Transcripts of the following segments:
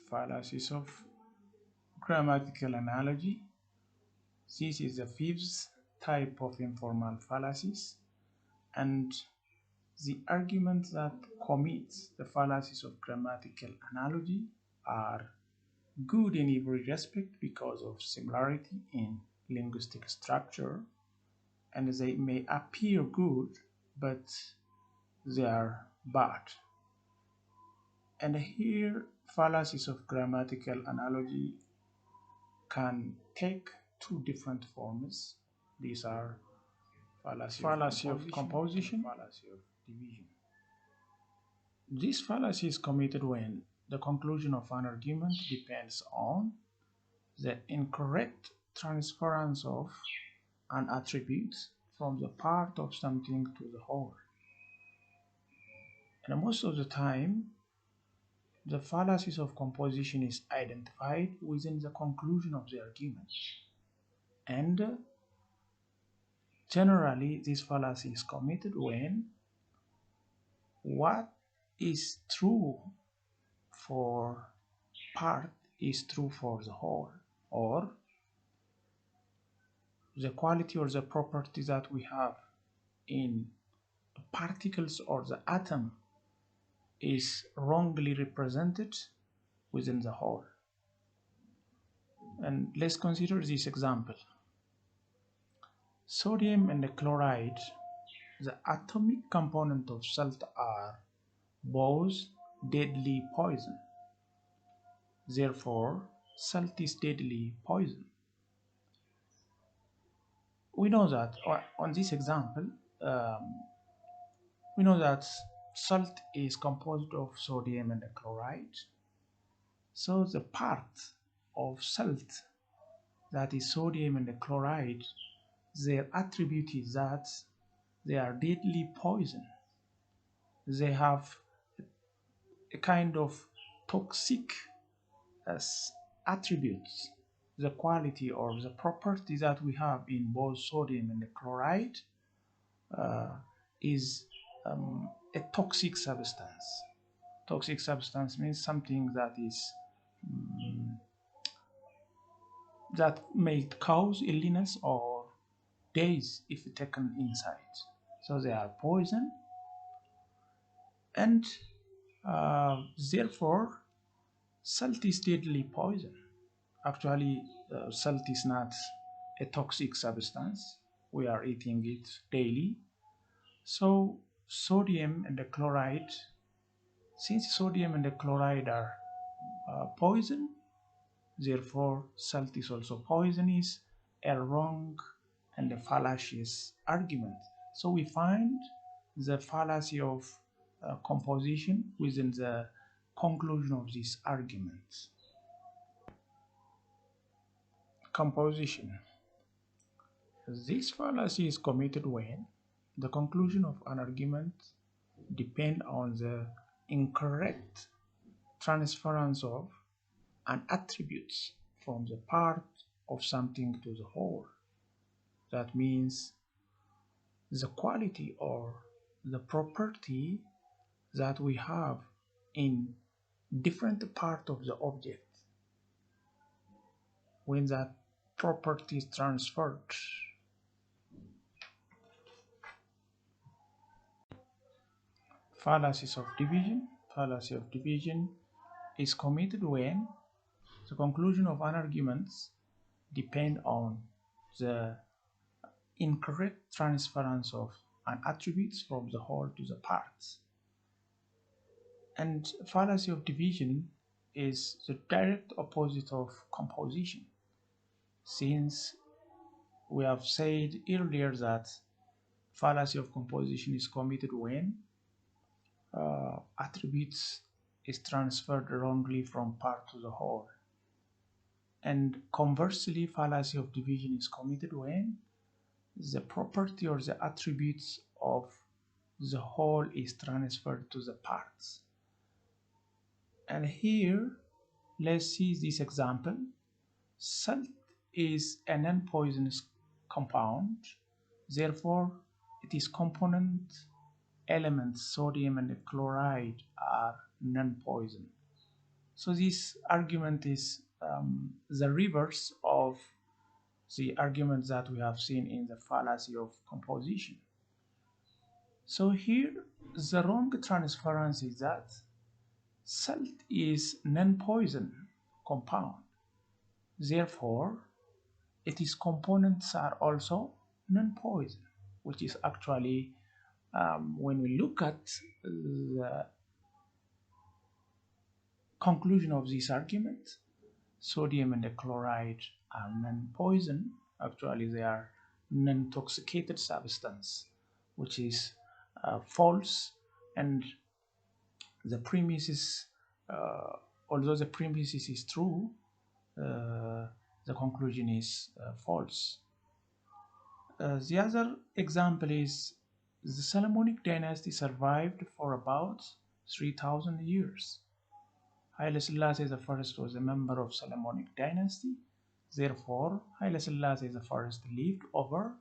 Fallacies of Grammatical Analogy. This is the fifth type of informal fallacies, and the arguments that commit the fallacies of grammatical analogy are good in every respect because of similarity in linguistic structure, and they may appear good, but they are bad. And here, fallacies of grammatical analogy can take two different forms. These are fallacy of composition, fallacy of division. This fallacy is committed when the conclusion of an argument depends on the incorrect transference of an attribute from the part of something to the whole. And most of the time, the fallacies of composition is identified within the conclusion of the argument. And generally, this fallacy is committed when what is true for part is true for the whole, or the quality or the property that we have in particles or the atom is wrongly represented within the whole. And let's consider this example. Sodium and the chloride, the atomic component of salt, are both deadly poison. Therefore, salt is deadly poison. We know that on this example, we know that salt is composed of sodium and chloride. So the part of salt that is sodium and chloride, their attribute is that they are deadly poison. They have a kind of toxic attributes. The quality or the property that we have in both sodium and chloride is a toxic substance. Toxic substance means something that is that may cause illness or death if taken inside. So they are poison, and therefore salt is deadly poison. Actually, salt is not a toxic substance. We are eating it daily. So sodium and the chloride, since sodium and the chloride are poison, therefore salt is also poisonous, a wrong and a fallacious argument. So we find the fallacy of composition within the conclusion of this argument. Composition. This fallacy is committed when the conclusion of an argument depends on the incorrect transference of an attribute from the part of something to the whole. That means the quality or the property that we have in different part of the object, when that property is transferred. Fallacies of division. Fallacy of division is committed when the conclusion of an argument depends on the incorrect transference of an attribute from the whole to the parts. And fallacy of division is the direct opposite of composition, since we have said earlier that fallacy of composition is committed when attributes is transferred wrongly from part to the whole, and conversely fallacy of division is committed when the property or the attributes of the whole is transferred to the parts. And here let's see this example. Salt is a non-poisonous compound, therefore its component elements sodium and chloride are non-poison. So this argument is the reverse of the argument that we have seen in the fallacy of composition. So here the wrong transference is that salt is non-poison compound. Therefore, its components are also non-poison, which is actually, when we look at the conclusion of this argument, sodium and the chloride are non-poison. Actually, they are non-toxicated substance, which is false. And the premises, although the premises is true, the conclusion is false. The other example is the Solomonic dynasty survived for about 3,000 years. Haile Selassie I was a member of Solomonic dynasty. Therefore, Haile Selassie I lived over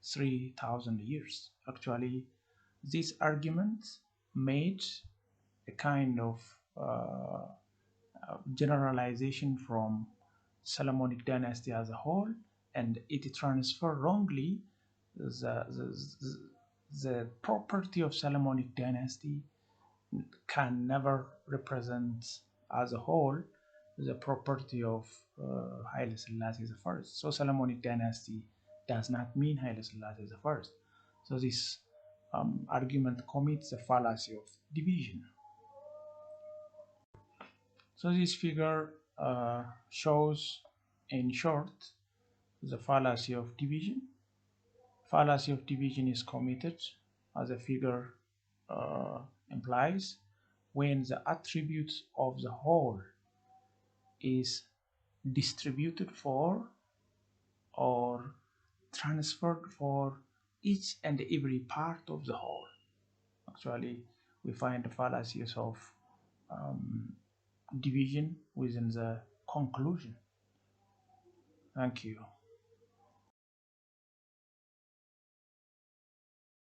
3,000 years. Actually, this argument made a kind of generalization from Solomonic dynasty as a whole, and it transferred wrongly the property of Solomonic dynasty can never represent as a whole the property of Haile Selassie I. So Solomonic dynasty does not mean Haile Selassie I. So this argument commits the fallacy of division. So this figure shows, in short, the fallacy of division. Fallacy of division is committed, as the figure implies, when the attributes of the whole is distributed for or transferred for each and every part of the whole. Actually, we find the fallacies of division within the conclusion. Thank you.